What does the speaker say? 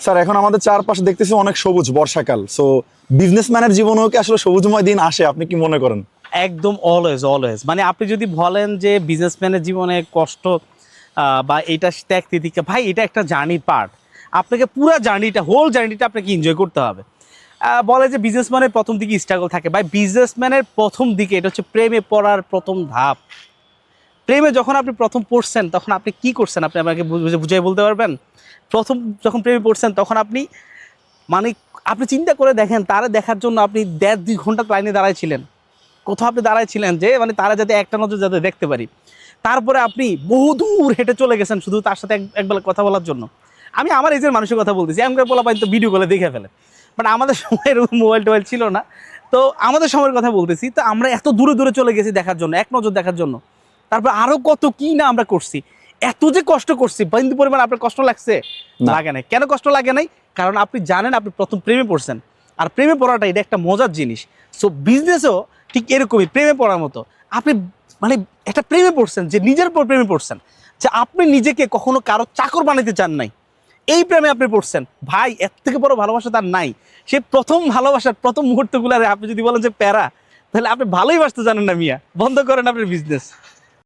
Sir এখন আমাদের চারপাশে দেখতেছি অনেক সবুজ, বর্ষাকাল। সো বিজনেসম্যানের জীবনেও কি আসলে সবুজময় দিন আসে, আপনি কি মনে করেন? একদম অলওয়েজ অলওয়েজ, মানে আপনি যদি বলেন যে বিজনেসম্যানের জীবনে কষ্ট বা এটা ত্যাগ তিতিক্ষা, ভাই এটা একটা জার্নির পার্ট। আপনাকে পুরো জার্নিটা, হোল জার্নিটা আপনাকে এনজয় করতে হবে। বলে যে বিজনেসম্যানের প্রথম দিকে স্ট্রাগল থাকে, ভাই বিজনেসম্যানের প্রথম দিকে এটা হচ্ছে প্রেমে পড়ার প্রথম ধাপ। প্রেমে যখন আপনি প্রথম পড়ছেন তখন আপনি কি করছেন, আপনি আমাকে বুঝিয়ে বলতে পারবেন? প্রথম যখন প্রেমে পড়ছেন তখন আপনি, মানে আপনি চিন্তা করে দেখেন, তারা দেখার জন্য আপনি 1.5-2 ঘন্টা লাইনে দাঁড়াইছিলেন। কোথাও আপনি দাঁড়াইছিলেন যে মানে তারা যাতে একটা নজর যাতে দেখতে পারি। তারপরে আপনি বহু দূর হেঁটে চলে গেছেন শুধু তার সাথে একবেলা কথা বলার জন্য। আমি আমার এজের মানুষের কথা বলতেছি, এমনকার বলা পাই তো ভিডিও কলে দেখে ফেলে। বাট আমাদের সময় এরকম মোবাইল টোবাইল ছিল না। তো আমাদের সময়ের কথা বলতেছি, তো আমরা এত দূরে দূরে চলে গেছি দেখার জন্য, এক নজর দেখার জন্য। তারপর আরও কত কি না আমরা করছি, এত যে কষ্ট করছি, বিন্দু পরিমাণ আপনার কষ্ট লাগছে? না। লাগে নাই। কেন কষ্ট লাগে নাই? কারণ আপনি জানেন আপনি প্রথম প্রেমে পড়ছেন। আর প্রেমে পড়াটা এটা একটা মজার জিনিস। সো বিজনেসও ঠিক এরকমই, প্রেমে পড়ার মতো। আপনি মানে একটা প্রেমে পড়ছেন, যে নিজের উপর প্রেমে পড়ছেন, যে আপনি নিজেকে কখনো কারো চাকর বানাইতে চান নাই, এই প্রেমে আপনি পড়ছেন। ভাই এর থেকে বড় ভালোবাসা তার নাই। সে প্রথম ভালোবাসার প্রথম মুহূর্তগুলো আপনি যদি বলেন যে প্যারা, তাহলে আপনি ভালোই বাসতে জানেন না মিয়া। বন্ধ করেন আপনার বিজনেস।